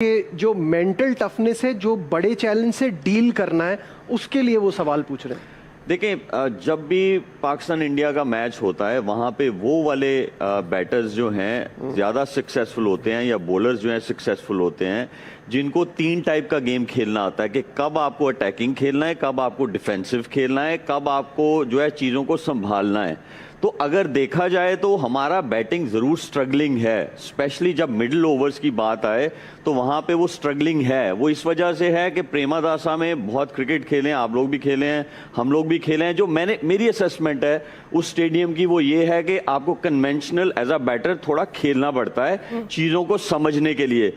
कि जो mental toughness है, जो बड़े चैलेंज से डील करना है, उसके लिए वो सवाल पूछ रहे हैं। देखिए, जब भी पाकिस्तान इंडिया का मैच होता है वहाँ पे वो वाले बैटर्स जो हैं ज़्यादा सक्सेसफुल होते हैं, या बॉलर्स जो हैं सक्सेसफुल होते हैं, जिनको 3 टाइप का गेम खेलना आता है कि कब आपको अटैकिंग खेलना है, कब आपको डिफेंसिव खेलना है, कब आपको जो है चीज़ों को संभालना है। तो अगर देखा जाए तो हमारा बैटिंग ज़रूर स्ट्रगलिंग है, स्पेशली जब मिडिल ओवर्स की बात आए तो वहाँ पे वो स्ट्रगलिंग है। वो इस वजह से है कि प्रेमादासा में बहुत क्रिकेट खेले हैं, आप लोग भी खेले हैं, हम लोग भी खेले हैं। जो मेरी असेसमेंट है उस स्टेडियम की वो ये है कि आपको कन्वेंशनल एज अ बैटर थोड़ा खेलना पड़ता है चीज़ों को समझने के लिए।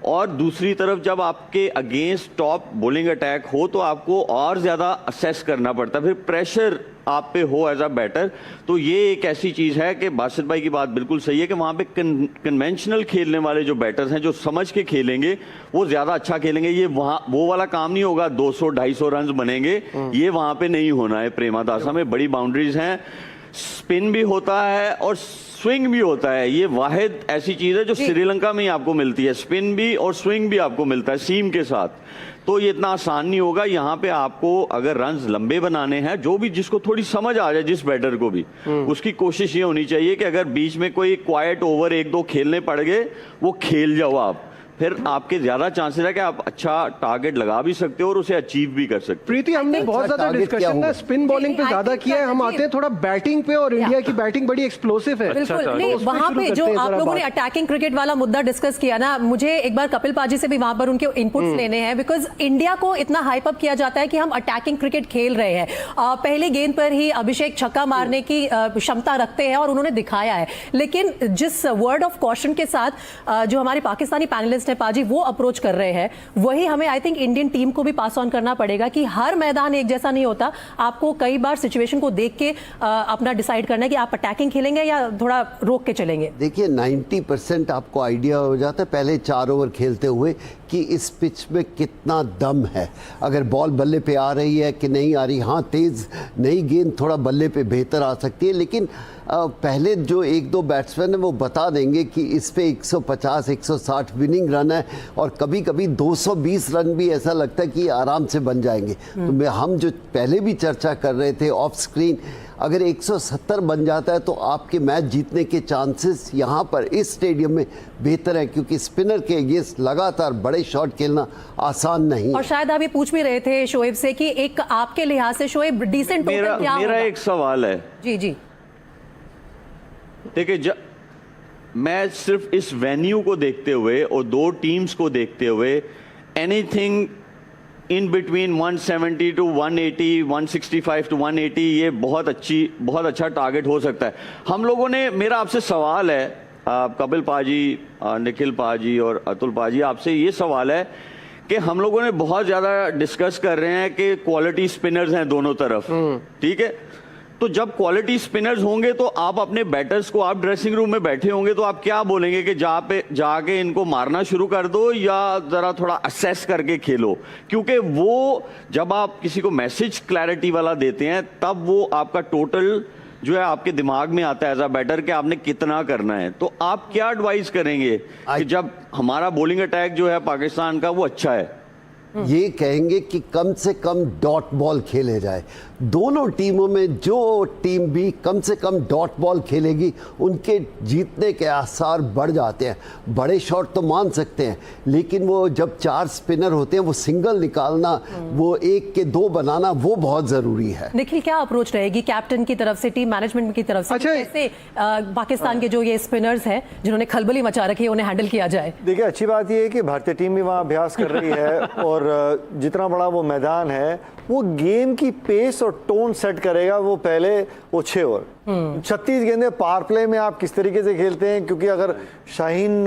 और दूसरी तरफ जब आपके अगेंस्ट टॉप बॉलिंग अटैक हो तो आपको और ज़्यादा असेस करना पड़ता है, फिर प्रेशर आप पे हो एज अ बैटर। तो ये एक ऐसी चीज़ है कि बासित भाई की बात बिल्कुल सही है कि वहाँ पे कन्वेंशनल खेलने वाले जो बैटर्स हैं, जो समझ के खेलेंगे, वो ज़्यादा अच्छा खेलेंगे। ये वहाँ वो वाला काम नहीं होगा 200-250 रन बनेंगे, ये वहाँ पे नहीं होना है। प्रेमादासा में बड़ी बाउंड्रीज हैं, स्पिन भी होता है और स्विंग भी होता है। ये वाहिद ऐसी चीज़ है जो श्रीलंका में ही आपको मिलती है, स्पिन भी और स्विंग भी आपको मिलता है सीम के साथ। तो ये इतना आसान नहीं होगा। यहाँ पे आपको अगर रन्स लंबे बनाने हैं, जो भी जिसको थोड़ी समझ आ जाए, जिस बैटर को भी, उसकी कोशिश ये होनी चाहिए कि अगर बीच में कोई क्वाइट ओवर 1-2 खेलने पड़ गए, वो खेल जाओ आप, फिर आपके ज्यादा चांसेस है कि आप अच्छा टारगेट लगा भी सकते हो और उसे अचीव भी कर सकते हो। प्रीति, हमने बहुत ज्यादा डिस्कशन ना स्पिन बॉलिंग पे ज्यादा किया है, हम आते हैं थोड़ा बैटिंग पे, और इंडिया की बैटिंग बड़ी एक्सप्लोसिव है। बिल्कुल नहीं, वहां पे जो आप लोगों ने अटैकिंग क्रिकेट वाला मुद्दा डिस्कस किया ना, मुझे एक बार कपिल पाजी से भी वहां पर उनके इनपुट्स लेने हैं, बिकॉज इंडिया को इतना हाइप अप किया जाता है कि हम अटैकिंग क्रिकेट खेल रहे हैं। पहले गेंद पर ही अभिषेक छक्का मारने की क्षमता रखते हैं और उन्होंने दिखाया है, लेकिन जिस वर्ड ऑफ कॉशन के साथ जो हमारे पाकिस्तानी पैनलिस्ट है पाजी वो अप्रोच कर रहे हैं, वही हमें आई थिंक इंडियन टीम को भी पास ऑन करना पड़ेगा कि हर मैदान एक जैसा नहीं होता। आपको कई बार सिचुएशन को देख के अपना डिसाइड करना है कि आप अटैकिंग खेलेंगे या थोड़ा रोक के चलेंगे। देखिए 90% आपको आइडिया हो जाता है पहले 4 ओवर खेलते हुए कि इस पिच में कितना दम है, अगर बॉल बल्ले पे आ रही है कि नहीं आ रही। हाँ, तेज़ नई गेंद थोड़ा बल्ले पे बेहतर आ सकती है, लेकिन पहले जो 1-2 बैट्समैन है वो बता देंगे कि इस पे 150-160 विनिंग रन है, और कभी कभी 220 रन भी ऐसा लगता है कि आराम से बन जाएंगे। तो हम जो पहले भी चर्चा कर रहे थे ऑफ स्क्रीन, अगर 170 बन जाता है तो आपके मैच जीतने के चांसेस यहाँ पर इस स्टेडियम में बेहतर है, क्योंकि स्पिनर के अगेंस्ट लगातार बड़े शॉट खेलना आसान नहीं। और शायद आप ये पूछ भी रहे थे शोएब से कि एक आपके लिहाज से शोएब डिसेंट टोटल क्या होगा? मेरा एक सवाल है। जी जी, देखिए, मैं सिर्फ इस वेन्यू को देखते हुए और 2 टीम्स को देखते हुए, anything in between 170 to 180, 165 to 180, ये बहुत अच्छा टारगेट हो सकता है। हम लोगों ने, मेरा आपसे सवाल है, कपिल पाजी, निखिल पाजी और अतुल पाजी, आपसे ये सवाल है कि हम लोगों ने बहुत ज़्यादा डिस्कस कर रहे हैं कि क्वालिटी स्पिनर्स हैं दोनों तरफ, ठीक है। तो जब क्वालिटी स्पिनर्स होंगे तो आप अपने बैटर्स को, आप ड्रेसिंग रूम में बैठे होंगे तो आप क्या बोलेंगे कि जाके इनको मारना शुरू कर दो या ज़रा थोड़ा असेस करके खेलो? क्योंकि वो जब आप किसी को मैसेज क्लैरिटी वाला देते हैं तब वो आपका टोटल जो है आपके दिमाग में आता है एज अ बैटर कि आपने कितना करना है। तो आप क्या एडवाइस करेंगे कि जब हमारा बॉलिंग अटैक जो है पाकिस्तान का वो अच्छा है? ये कहेंगे कि कम से कम डॉट बॉल खेले जाए। दोनों टीमों में जो टीम भी कम से कम डॉट बॉल खेलेगी उनके जीतने के आसार बढ़ जाते हैं। बड़े शॉट तो मान सकते हैं, लेकिन वो जब 4 स्पिनर होते हैं वो सिंगल निकालना, वो 1 के 2 बनाना, वो बहुत ज़रूरी है। निखिल, क्या अप्रोच रहेगी कैप्टन की तरफ से, टीम मैनेजमेंट की तरफ से? अच्छा, कैसे पाकिस्तान के जो ये स्पिनर्स हैं जिन्होंने खलबली मचा रखी है उन्हें हैंडल किया जाए? देखिए, अच्छी बात यह है कि भारतीय टीम भी वहाँ अभ्यास कर रही है और जितना बड़ा वो मैदान है वो गेम की पेस और टोन सेट करेगा। वो पहले वो 6 ओवर 36 गेंदें पावर प्ले में आप किस तरीके से खेलते हैं, क्योंकि अगर शाहीन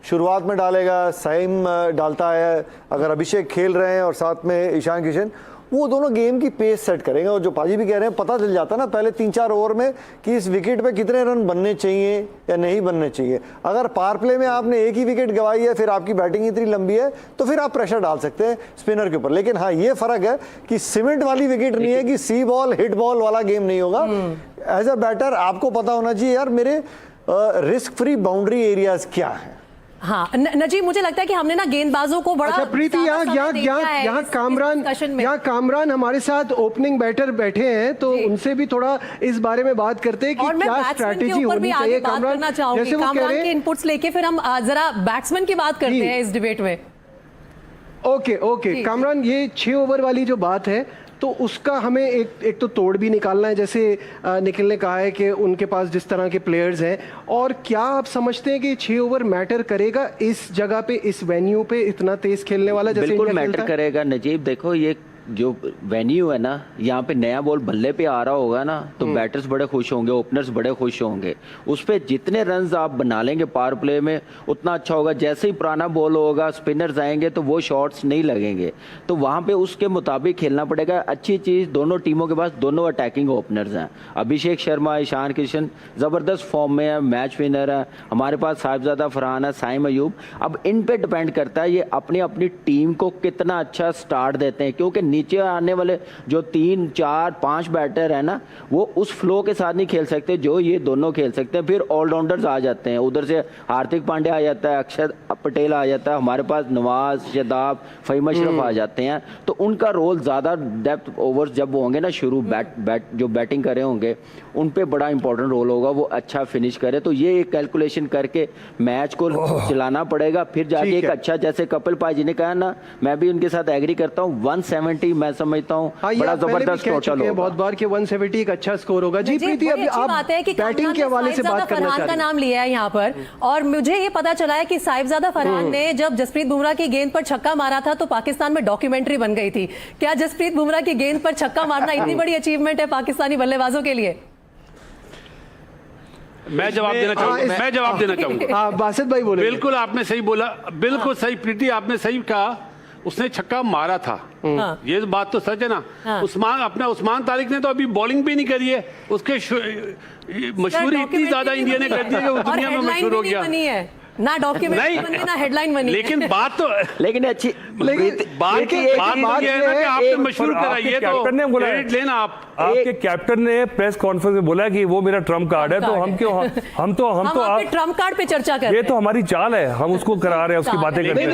शुरुआत में डालेगा, साइम डालता है, अगर अभिषेक खेल रहे हैं और साथ में ईशान किशन, वो दोनों गेम की पेस सेट करेंगे। और जो पाजी भी कह रहे हैं, पता चल जाता है ना पहले 3-4 ओवर में कि इस विकेट पे कितने रन बनने चाहिए या नहीं बनने चाहिए। अगर पावर प्ले में आपने एक ही विकेट गंवाई है, फिर आपकी बैटिंग इतनी लंबी है, तो फिर आप प्रेशर डाल सकते हैं स्पिनर के ऊपर। लेकिन हाँ, ये फर्क है कि सीमेंट वाली विकेट नहीं है, कि सी बॉल हिट बॉल वाला गेम नहीं होगा। एज अ बैटर आपको पता होना चाहिए यार मेरे रिस्क फ्री बाउंड्री एरियाज क्या है। हाँ नजीब, मुझे लगता है कि हमने ना गेंदबाजों को बड़ा अच्छा प्रीति, यहाँ कामरान हमारे साथ ओपनिंग बैटर बैठे हैं, तो उनसे भी थोड़ा इस बारे में बात करते हैं कि क्या स्ट्रैटेजी होनी चाहिए। कामरान, जैसे वो कह रहे हैं, इनपुट्स लेके फिर हम जरा बैट्समैन की बात करते हैं इस डिबेट में। ओके कामरान, ये 6 ओवर वाली जो बात है तो उसका हमें एक तो तोड़ भी निकालना है, जैसे निखिल ने कहा है कि उनके पास जिस तरह के प्लेयर्स हैं, और क्या आप समझते हैं कि 6 ओवर मैटर करेगा इस जगह पे, इस वेन्यू पे इतना तेज खेलने वाला जैसे बिल्कुल इंडिया मैटर खेलता है? करेगा नजीब। देखो ये जो वेन्यू है ना, यहाँ पे नया बॉल बल्ले पे आ रहा होगा ना, तो बैटर्स बड़े खुश होंगे, ओपनर्स बड़े खुश होंगे। उस पे जितने रन्स आप बना लेंगे पावर प्ले में उतना अच्छा होगा। जैसे ही पुराना बॉल होगा, स्पिनर्स आएंगे तो वो शॉट्स नहीं लगेंगे, तो वहाँ पे उसके मुताबिक खेलना पड़ेगा। अच्छी चीज़, दोनों टीमों के पास दोनों अटैकिंग ओपनर्स हैं। अभिषेक शर्मा, ईशान किशन ज़बरदस्त फॉर्म में है, मैच विनर है। हमारे पास साहिबजादा फरहान है, साइम अयूब। अब इन पे डिपेंड करता है ये अपनी अपनी टीम को कितना अच्छा स्टार्ट देते हैं, क्योंकि नीचे आने वाले जो 3, 4, 5 बैटर है ना, वो उस फ्लो के साथ नहीं खेल सकते जो ये दोनों खेल सकते हैं। फिर ऑलराउंडर्स आ जाते हैं, उधर से हार्दिक पांड्या आ जाता है, अक्षर पटेल आ जाता है, हमारे पास नवाज, शादाब, फहीम अशरफ आ जाते हैं। तो उनका रोल ज़्यादा डेप्थ ओवर्स जब होंगे ना, शुरू जो बैटिंग करे होंगे उन पे बड़ा इंपॉर्टेंट रोल होगा, वो अच्छा फिनिश करे। तो ये एक कैलकुलेशन करके मैच को चलाना पड़ेगा, फिर जाके एक अच्छा, जैसे कपिल पाजी जी ने कहा ना, मैं भी उनके साथ एग्री करता हूँ, 170 मैं समझता हूँ बड़ा जबरदस्त टोटल होगा। बहुत बार के 170 एक अच्छा स्कोर होगा। जी प्रीति, अभी आप बैटिंग के हवाले से बात करना चाह रहे हैं। का नाम लिया है यहाँ पर, और मुझे ये पता चला है कि साहिबजादा फरहान ने जब जसप्रीत बुमराह की गेंद पर छक्का मारा था तो पाकिस्तान में डॉक्यूमेंट्री बन गई थी। क्या जसप्रीत बुमराह की गेंद पर छक्का मारना इतनी बड़ी अचीवमेंट है पाकिस्तानी बल्लेबाजों के लिए? मैं जवाब देना चाहूंगा। बासित भाई बोले। बिल्कुल आपने सही बोला, बिल्कुल सही प्रीति, आपने सही कहा, उसने छक्का मारा था। ये बात तो सच है ना। उस्मान तारिक ने तो अभी बॉलिंग भी नहीं करी है, उसके मशहूरी इतनी ज्यादा इंडिया ने कर दी है, दुनिया में मशहूर हो गया। ना डॉक्यूमेंट्री बनी, ना हेडलाइन बनी। लेकिन बात तो अच्छी बात ये है ना कि आपने मशहूर कराइए, तो क्रेडिट लेना आप। आपके कैप्टन ने प्रेस कॉन्फ्रेंस में बोला कि वो मेरा ट्रम्प कार्ड है, तो हम तो आप ट्रम्प कार्ड पे चर्चा कर रहे हैं। ये तो हमारी चाल है, हम उसको करा रहे हैं, उसकी बातें कर रहे हैं।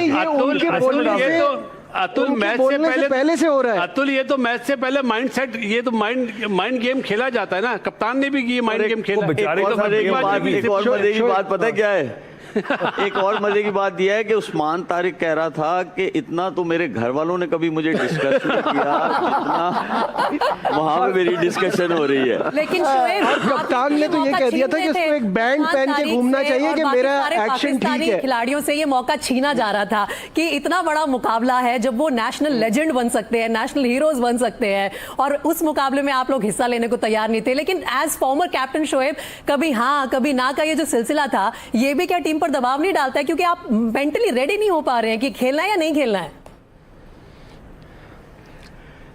अतुल मैच से पहले से हो रहा है। अतुल ये तो मैच से पहले माइंड सेट, ये तो माइंड गेम खेला जाता है ना, कप्तान ने भी ये माइंड गेम खेला। एक और मजे की बात पता है क्या है? एक और मजे की बात यह है कि उस्मान तारिक कह रहा था कि इतना तो मेरे घर वालों ने कभी मुझे डिस्कस नहीं किया जितना वहां पे मेरी डिस्कशन हो रही है। लेकिन और कप्तान ने तो ये कह दिया था कि उसको एक बैंड पहन के घूमना चाहिए कि मेरा एक्शन ठीक है। खिलाड़ियों से ये मौका छीना जा रहा था कि इतना बड़ा मुकाबला है जब वो नेशनल लेजेंड बन सकते हैं, नेशनल हीरोज बन सकते हैं, और उस मुकाबले में आप लोग हिस्सा लेने को तैयार नहीं थे। लेकिन एज फॉर्मर कैप्टन शोएब, कभी हाँ कभी ना का ये जो सिलसिला था, ये भी क्या टीम पर दबाव नहीं डालता है क्योंकि आप मेंटली रेडी नहीं हो पा रहे हैं कि खेलना है या नहीं खेलना है?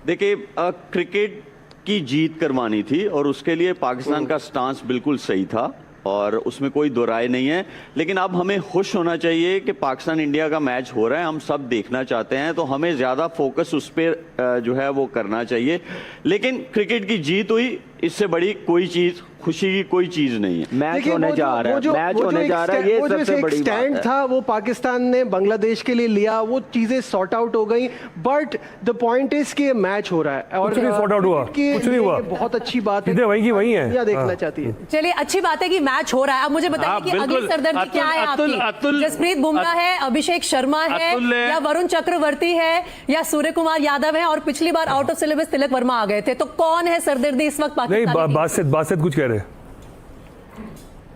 देखिए, क्रिकेट की जीत करवानी थी और उसके लिए पाकिस्तान का स्टांस बिल्कुल सही था और उसमें कोई दो राय नहीं है। लेकिन अब हमें खुश होना चाहिए कि पाकिस्तान इंडिया का मैच हो रहा है, हम सब देखना चाहते हैं, तो हमें ज़्यादा फोकस उस पर जो है वो करना चाहिए। लेकिन क्रिकेट की जीत हुई, इससे बड़ी कोई चीज़, खुशी की कोई चीज नहीं है। मैच होने जा रहा है, मैच होने जा रहा है, ये सबसे बड़ी स्टैंड बात था वो पाकिस्तान ने बांग्लादेश के लिए लिया, वो चीजें सॉर्ट आउट हो गई। बट द पॉइंट इज कि मैच हो रहा है और कुछ नहीं सॉर्ट आउट हुआ, कुछ नहीं हुआ। बहुत अच्छी बात है, वही की वही है, दुनिया देखना चाहती है। चलिए, अच्छी बात है कि मैच हो रहा है। अब मुझे बताइए कि अगली सरदर्दी क्या है आपकी? जसप्रीत बुमराह है, अभिषेक शर्मा है, या वरुण चक्रवर्ती है, या सूर्य कुमार यादव है, और पिछली बार out of syllabus Tilak Varma आ गए थे, तो कौन है सरदर्दी इस वक्त पाकिस्तान? बासित कुछ कह रहे हैं।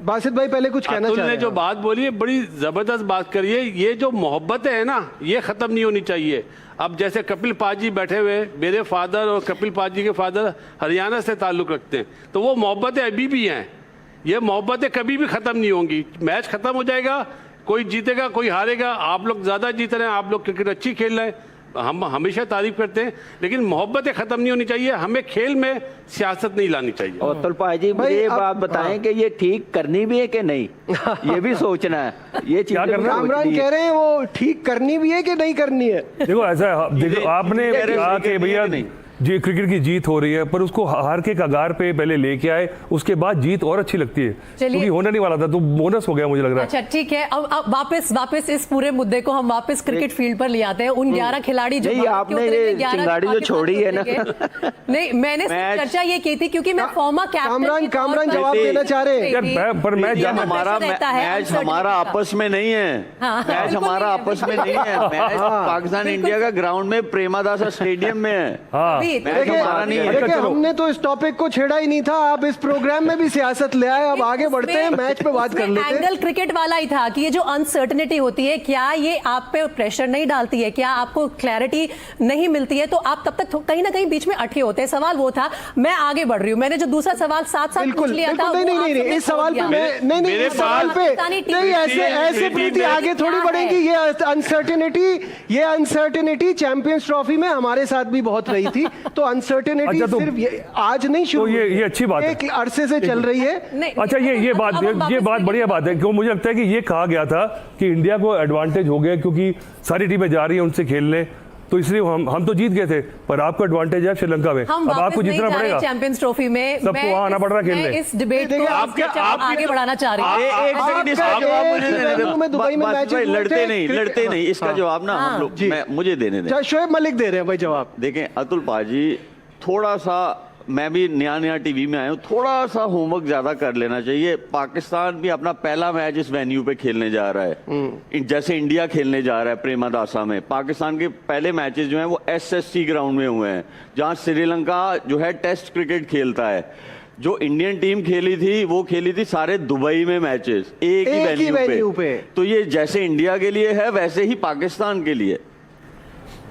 बासित भाई पहले कुछ कहना चाह रहे हैं। जो बात बोली है बड़ी जबरदस्त बात करिए। ये जो मोहब्बतें है ना, ये खत्म नहीं होनी चाहिए। अब जैसे कपिल पाजी बैठे हुए, मेरे फादर और कपिल पाजी के फादर हरियाणा से ताल्लुक रखते हैं, तो वो मोहब्बतें अभी भी हैं। ये मोहब्बतें कभी भी खत्म नहीं होंगी। मैच खत्म हो जाएगा, कोई जीतेगा कोई हारेगा। आप लोग ज्यादा जीत रहे हैं, आप लोग क्रिकेट अच्छी खेल रहे हैं, हम हमेशा तारीफ करते हैं, लेकिन मोहब्बतें खत्म नहीं होनी चाहिए। हमें खेल में सियासत नहीं लानी चाहिए। और तुलपा जी मुझे ये बात बताएं कि ये ठीक करनी भी है कि नहीं, ये भी सोचना है। ये चीज कामरान कह रहे हैं वो ठीक करनी भी है कि नहीं करनी है। देखो ऐसा है, देखो आपने कहा कि भैया जी क्रिकेट की जीत हो रही है, पर उसको हार के कगार पे पहले लेके आए, उसके बाद जीत और अच्छी लगती है, क्योंकि होने नहीं वाला था तो बोनस हो गया मुझे लग रहा है। अच्छा ठीक है, अब वापस इस पूरे मुद्दे को हम वापस क्रिकेट फील्ड पर ले आते हैं। उन 11 खिलाड़ी जो नहीं, आपने ये चिंगारी जो छोड़ी है ना, नहीं मैंने चर्चा ये की थी क्योंकि मैं फॉर्मर कैप्टन कामरान जवाब देना चाह रहे हैं। पर मैं हमारा मैच हमारा आपस में नहीं है, मैच हमारा आपस में नहीं है, मैच पाकिस्तान इंडिया का ग्राउंड में प्रेमादासा स्टेडियम में है। मैच हमारा नहीं है। देखिए हमने तो इस टॉपिक को छेड़ा ही नहीं था, आप इस प्रोग्राम में भी सियासत ले आए। अब आगे बढ़ते हैं, मैच पे बात कर लेते हैं। एंगल क्रिकेट वाला ही था कि ये जो अनसर्टेनिटी होती है, क्या ये आप पे प्रेशर नहीं डालती है, क्या आपको क्लैरिटी नहीं मिलती है, तो आप तब तक कहीं ना कहीं बीच में अटके होते हैं। सवाल वो था, मैं आगे बढ़ रही हूँ, मैंने जो दूसरा सवाल साथ पूछ लिया था। नहीं, इस सवाल पे नहीं, इस सवाल पे नहीं, ऐसे प्रीति आगे थोड़ी बढ़ेगी। ये अनसर्टेनिटी चैंपियंस ट्रॉफी में हमारे साथ भी बहुत रही थी। तो अनसर्टेनिटी सिर्फ आज नहीं शुरू, तो ये अच्छी बात है, एक अरसे से चल रही है। अच्छा ये बात बढ़िया बात है, क्यों मुझे लगता है कि ये कहा गया था कि इंडिया को एडवांटेज हो गया क्योंकि सारी टीमें जा रही है उनसे खेलने, तो इसलिए हम तो जीत गए थे, पर आपको एडवांटेज है श्रीलंका में, अब आपको जीतना पड़ेगा चैंपियंस ट्रॉफी में। सबको वहां आना पड़ रहा खेलने। इस डिबेट को आगे बढ़ाना चाह रही हूं। एक सेकंड इसका जवाब मुझे लड़ते नहीं, इसका जवाब ना हम लोग मुझे देने दें। शोएब मलिक दे रहे हैं भाई जवाब। देखें अतुल पाजी, थोड़ा सा मैं भी नया टीवी में आया हूँ, थोड़ा सा होमवर्क ज्यादा कर लेना चाहिए। पाकिस्तान भी अपना पहला मैच इस वेन्यू पे खेलने जा रहा है, जैसे इंडिया खेलने जा रहा है प्रेमादासा में। पाकिस्तान के पहले मैचेस जो हैं वो SSC ग्राउंड में हुए हैं, जहां श्रीलंका जो है टेस्ट क्रिकेट खेलता है। जो इंडियन टीम खेली थी वो खेली थी सारे दुबई में मैचेस, एक ही वेन्यू पे। तो ये जैसे इंडिया के लिए है वैसे ही पाकिस्तान के लिए।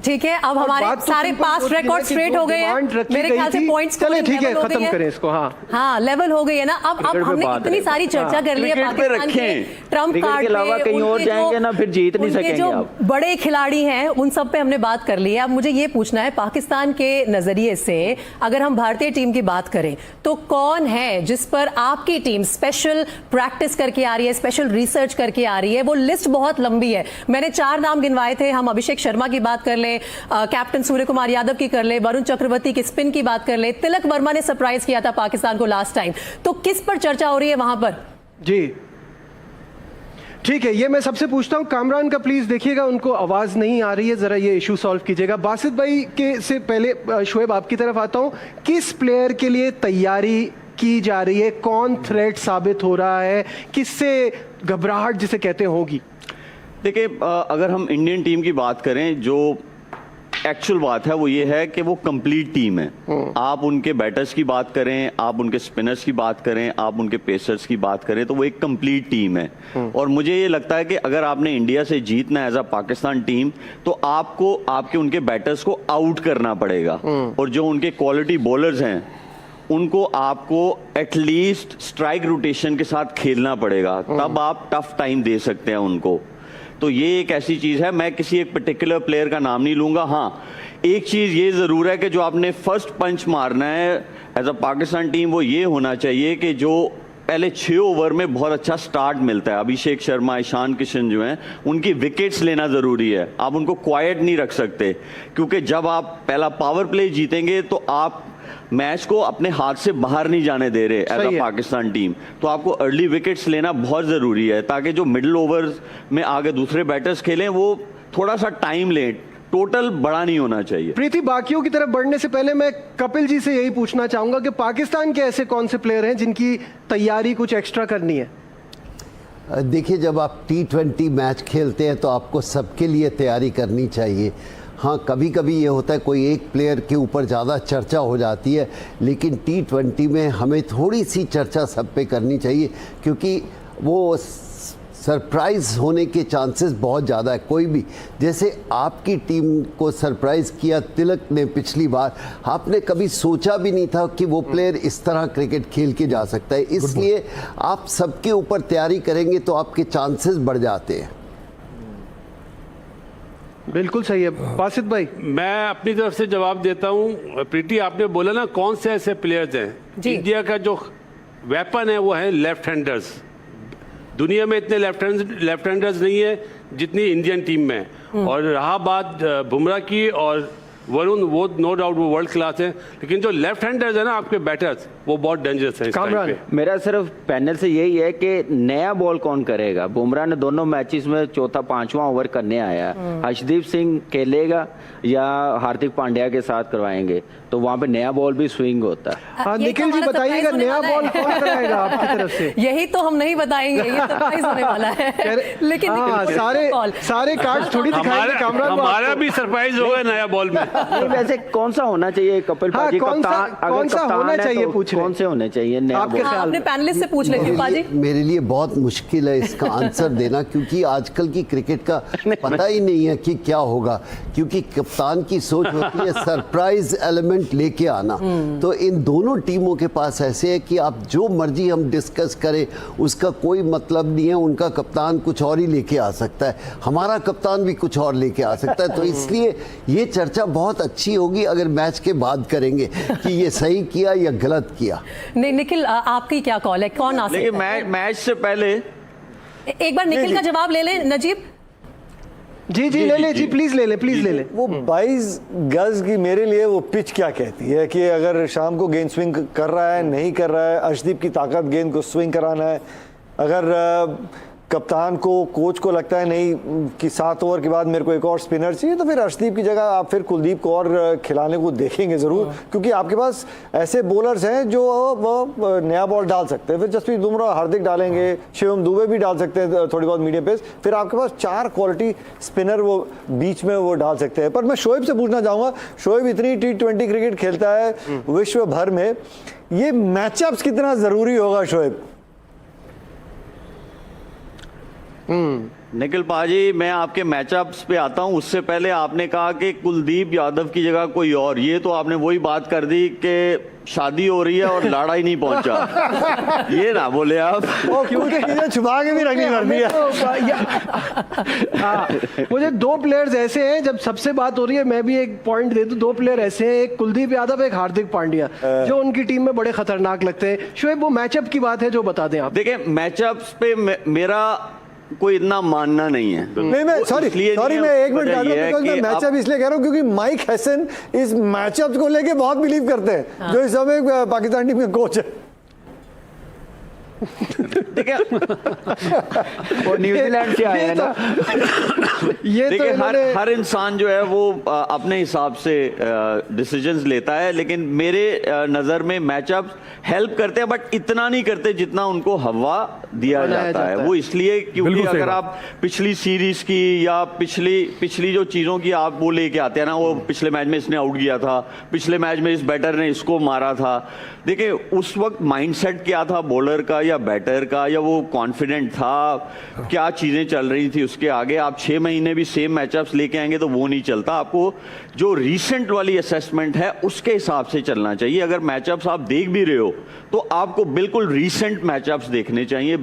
ठीक है, अब हमारे सारे पास्ट रिकॉर्ड स्ट्रेट हो गए हैं मेरे ख्याल से। पॉइंट्स चले ठीक है, खत्म करें इसको। हाँ लेवल हो गई है ना। अब हमने इतनी सारी चर्चा कर ली है पाकिस्तान के ट्रम्प कार्ड के अलावा कहीं और जाएंगे ना फिर जीत नहीं सकेंगे। जो बड़े खिलाड़ी हैं उन सब पे हमने बात कर ली है। अब मुझे ये पूछना है, पाकिस्तान के नजरिए से अगर हम भारतीय टीम की बात करें तो कौन है जिस पर आपकी टीम स्पेशल प्रैक्टिस करके आ रही है, स्पेशल रिसर्च करके आ रही है? वो लिस्ट बहुत लंबी है। मैंने 4 नाम गिनवाए थे। हम अभिषेक शर्मा की बात कर ले, कैप्टन सूर्य कुमार यादव की कर ले, वरुण चक्रवर्ती की स्पिन की बात कर ले, तिलक वर्मा ने सरप्राइज किया था पाकिस्तान को लास्ट टाइम। तो किस पर चर्चा हो रही है वहां पर? जी ठीक है, ये मैं सबसे पूछता हूं। कामरान का प्लीज देखिएगा, उनको आवाज नहीं आ रही है, जरा ये इशू सॉल्व कीजिएगा। बासित भाई के से पहले शोएब आपकी तरफ आता हूं। किस प्लेयर के लिए तैयारी की जा रही है? कौन थ्रेट साबित हो रहा है? किससे घबराहट जिसे कहते हैं होगी? देखिए अगर हम इंडियन टीम की बात करें, जो एक्चुअल बात है वो ये है कि वो कंप्लीट टीम है। आप उनके बैटर्स की बात करें, आप उनके स्पिनर्स की बात करें, आप उनके पेसर्स की बात करें, तो वो एक कंप्लीट टीम है। और मुझे ये लगता है कि अगर आपने इंडिया से जीतना एज अ पाकिस्तान टीम, तो आपको आपके उनके बैटर्स को आउट करना पड़ेगा। और जो उनके क्वालिटी बॉलर्स हैं उनको आपको एटलीस्ट स्ट्राइक रोटेशन के साथ खेलना पड़ेगा, तब आप टफ टाइम दे सकते हैं उनको। तो ये एक ऐसी चीज है, मैं किसी एक पर्टिकुलर प्लेयर का नाम नहीं लूंगा। हाँ, एक चीज ये जरूर है कि जो आपने फर्स्ट पंच मारना है एज अ पाकिस्तान टीम, वो ये होना चाहिए कि जो पहले 6 ओवर में बहुत अच्छा स्टार्ट मिलता है। अभिषेक शर्मा, ईशान किशन जो हैं, उनकी विकेट्स लेना जरूरी है। आप उनको क्वाइट नहीं रख सकते, क्योंकि जब आप पहला पावर प्ले जीतेंगे तो आप मैच को अपने हाथ से बाहर नहीं जाने दे रहे एज अ पाकिस्तान टीम। तो आपको अर्ली विकेट्स लेना बहुत जरूरी है, ताकि जो मिडिल ओवर्स में आगे दूसरे बैटर्स खेलें वो थोड़ा सा टाइम लें, टोटल बड़ा नहीं होना चाहिए। प्रीति, बाकियों की तरफ बढ़ने से पहले मैं कपिल जी से यही पूछना चाहूंगा कि पाकिस्तान के ऐसे कौन से प्लेयर हैं जिनकी तैयारी कुछ एक्स्ट्रा करनी है? देखिए, जब आप T20 मैच खेलते हैं तो आपको सबके लिए तैयारी करनी चाहिए। हाँ, कभी कभी ये होता है कोई एक प्लेयर के ऊपर ज़्यादा चर्चा हो जाती है, लेकिन T20 में हमें थोड़ी सी चर्चा सब पे करनी चाहिए, क्योंकि वो सरप्राइज़ होने के चांसेस बहुत ज़्यादा है। कोई भी, जैसे आपकी टीम को सरप्राइज़ किया तिलक ने पिछली बार, आपने कभी सोचा भी नहीं था कि वो प्लेयर इस तरह क्रिकेट खेल के जा सकता है। इसलिए आप सबके ऊपर तैयारी करेंगे तो आपके चांसेस बढ़ जाते हैं। बिल्कुल सही है। बासित भाई, मैं अपनी तरफ से जवाब देता हूं। प्रीति, आपने बोला ना कौन से ऐसे प्लेयर्स हैं। इंडिया का जो वेपन है वो है लेफ्ट हैंडर्स। दुनिया में इतने लेफ्ट हैंडर्स नहीं है जितनी इंडियन टीम में। और रहा बात बुमराह की और वरुण वो नो डाउट वो वर्ल्ड क्लास है, लेकिन जो लेफ्ट हैंडर्स है ना आपके बैटर्स वो बहुत डेंजरस है इस टाइम कामरान। पे। मेरा सिर्फ पैनल से यही है कि नया बॉल कौन करेगा। बुमराह ने दोनों मैचेस में चौथा पांचवा ओवर करने आया, हर्षदीप सिंह खेलेगा या हार्दिक पांड्या के साथ करवाएंगे, तो वहां पे नया बॉल भी स्विंग होता है। हाँ, ये निखिल तो जी हमारा बताइएगा surprise होने नया वाला बॉल है। कौन कराएगा आपकी तरफ से? यही तो हम नहीं बताएंगे, ये सरप्राइज होने वाला है। लेकिन हाँ, निखिल, सारे कॉल। सारे कार्ड थोड़ी दिखाएंगे कामरान को हमारा आपको। भी सरप्राइज होगा नया बॉल में। नहीं, वैसे कौन सा होना चाहिए कपिल हाँ, पाजी कौन सा- कप्तान? अगर कौन सा कप्तान होना है चाहिए तो पूछ रहे कौन से होने चाहिए नया आपके बॉल? हाँ, ख्याल अपने में? पैनलिस्ट से पूछ लेते हैं पाजी। मेरे लिए बहुत मुश्किल है इसका आंसर देना, क्योंकि आजकल की क्रिकेट का पता ही नहीं है कि क्या होगा, क्योंकि कप्तान की सोच होती है सरप्राइज एलिमेंट लेके आना। तो इन दोनों टीमों के पास ऐसे है कि आप जो मर्जी हम डिस्कस करें उसका कोई मतलब नहीं है, उनका कप्तान कुछ और ही लेके आ सकता है, हमारा कप्तान भी कुछ और लेके आ सकता है। तो इसलिए ये चर्चा बहुत अच्छी होगी अगर मैच के बाद करेंगे कि ये सही किया या गलत किया। नहीं निखिल, आपकी क्या कॉल है, कौन आ लेकिन सकता है? मैच से पहले एक बार निखिल का जवाब ले लें नजीब। जी जी ले ले जी, प्लीज ले ले, प्लीज ले ले। वो 22 गज की मेरे लिए वो पिच क्या कहती है कि अगर शाम को गेंद स्विंग कर रहा है नहीं कर रहा है, अर्शदीप की ताकत गेंद को स्विंग कराना है, अगर कप्तान को कोच को लगता है नहीं कि 7 ओवर के बाद मेरे को एक और स्पिनर चाहिए, तो फिर अर्शदीप की जगह आप फिर कुलदीप को और खिलाने को देखेंगे ज़रूर, क्योंकि आपके पास ऐसे बॉलर्स हैं जो वो नया बॉल डाल सकते हैं। फिर जसप्रीत बुमराह, हार्दिक डालेंगे, शिवम दुबे भी डाल सकते हैं थोड़ी बहुत मीडियम पेस, फिर आपके पास 4 क्वालिटी स्पिनर वो बीच में वो डाल सकते हैं। पर मैं शोएब से पूछना चाहूँगा, शोएब इतनी T20 क्रिकेट खेलता है विश्व भर में, ये मैचअप्स कितना ज़रूरी होगा शोएब? निखिल पाजी, मैं आपके मैचअप्स पे आता हूं, उससे पहले आपने कहा कि कुलदीप यादव की जगह कोई और, ये तो आपने वही बात कर दी कि शादी हो रही है और लाड़ा ही नहीं पहुंचा। ये ना बोले आप। क्योंकि चीजें छुपा के भी रखनी पड़ती है। हाँ, मुझे 2 प्लेयर्स ऐसे हैं, जब सबसे बात हो रही है मैं भी एक पॉइंट दे दूं, 2 प्लेयर ऐसे हैं, एक कुलदीप यादव, एक हार्दिक पांड्या, जो उनकी टीम में बड़े खतरनाक लगते हैं। शोएब, वो मैचअप की बात है जो बता दें आप। देखिए, मैचअप्स पे मेरा कोई इतना मानना नहीं है। नहीं, मैं सॉरी मैं एक मिनट मैं मैचअप इसलिए कह रहा हूं क्योंकि माइक हैसन इस मैचअप को लेके बहुत बिलीव करते हैं, जो इस समय पाकिस्तान टीम के कोच है। देखिए, वो न्यूजीलैंड से आया है ना। ये तो देखिए, इन्होंने- हर इंसान जो है वो अपने हिसाब से डिसीजंस लेता है, लेकिन मेरे नज़र में मैचअप्स हेल्प करते हैं, बट इतना नहीं करते जितना उनको हवा दिया बनाया जाता है। जाता है। वो इसलिए क्योंकि बिल्कुल सही अगर बात। आप पिछली सीरीज की या पिछली जो चीज़ों की आप वो लेके आते हैं ना, वो पिछले मैच में इसने आउट किया था, पिछले मैच में इस बैटर ने इसको मारा था। देखिए, उस वक्त माइंडसेट क्या था बॉलर का या बैटर का, या वो कॉन्फिडेंट था, क्या चीज़ें चल रही थी उसके आगे। आप 6 महीने भी सेम मैचअप्स लेके आएंगे तो वो नहीं चलता। आपको जो रीसेंट वाली असेसमेंट है उसके हिसाब से चलना चाहिए। अगर मैचअप्स आप देख भी रहे हो तो आपको बिल्कुल रीसेंट मैचअप्स देखने चाहिए,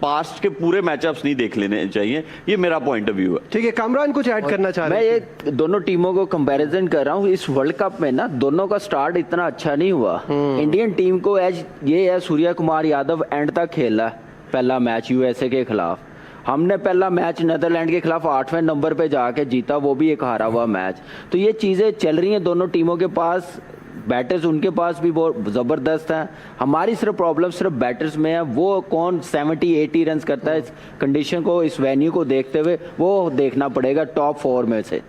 पास्ट के पूरे मैचअप्स नहीं देख लेने चाहिए। ये मेरा पॉइंट ऑफ व्यू है। ठीक है, कामरान कुछ ऐड करना चाह मैं रहे हैं? ये दोनों टीमों को कंपैरिजन कर रहा हूँ। इस वर्ल्ड कप में ना दोनों का स्टार्ट इतना अच्छा नहीं हुआ। इंडियन टीम को एज ये है, सूर्य कुमार यादव एंड तक खेला पहला मैच यूएसए के खिलाफ। हमने पहला मैच नीदरलैंड के खिलाफ 8वें नंबर पे जाके जीता, वो भी एक हारा हुआ मैच। तो ये चीज़ें चल रही हैं दोनों टीमों के पास, बैटर्स उनके पास भी बहुत ज़बरदस्त हैं। हमारी सिर्फ प्रॉब्लम सिर्फ बैटर्स में है, वो कौन 70-80 रन करता है इस कंडीशन को, इस वेन्यू को देखते हुए, वो देखना पड़ेगा टॉप 4 में से।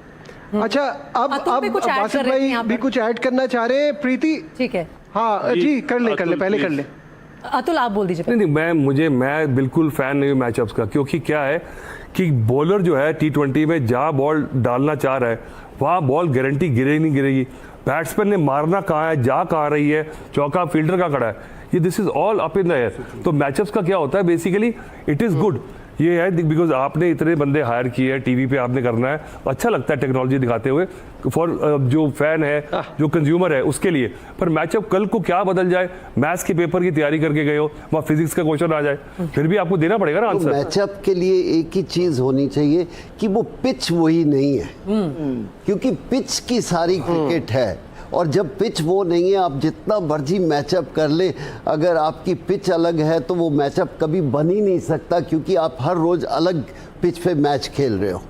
अच्छा, अब अतुल भी कुछ ऐड बासित कर रहे थे भाई यहाँ भी पर। कुछ ऐड करना चाह रहे हैं। प्रीति, ठीक है, हाँ जी, कर ले अतुल, पहले कर please। ले। अतुल आप बोल दीजिए। नहीं मैं बिल्कुल फैन नहीं हूँ मैचअप्स का, क्योंकि क्या है कि बॉलर जो है T20 में जहाँ बॉल डालना चाह रहा है वहाँ बॉल गारंटी गिरेगी नहीं गिरेगी। बैट्समैन ने मारना कहाँ है, जा कहाँ रही है, चौका फील्डर का खड़ा है, ये this is all up in the air. तो मैचअप्स का क्या होता है बेसिकली, इट इज़ गुड। ये है बिकॉज आपने इतने बंदे हायर किए हैं, टीवी पे आपने करना है, अच्छा लगता है टेक्नोलॉजी दिखाते हुए फॉर जो फैन है, जो कंज्यूमर है उसके लिए। पर मैचअप कल को क्या बदल जाए, मैथ्स के पेपर की तैयारी करके गए हो, वहाँ फिजिक्स का क्वेश्चन आ जाए, फिर भी आपको देना पड़ेगा ना तो आंसर। मैचअप के लिए एक ही चीज होनी चाहिए कि वो पिच वही नहीं है, क्योंकि पिच की सारी क्रिकेट है, और जब पिच वो नहीं है, आप जितना मर्जी मैचअप कर ले, अगर आपकी पिच अलग है तो वो मैचअप कभी बन ही नहीं सकता, क्योंकि आप हर रोज अलग पिच पे मैच खेल रहे हो।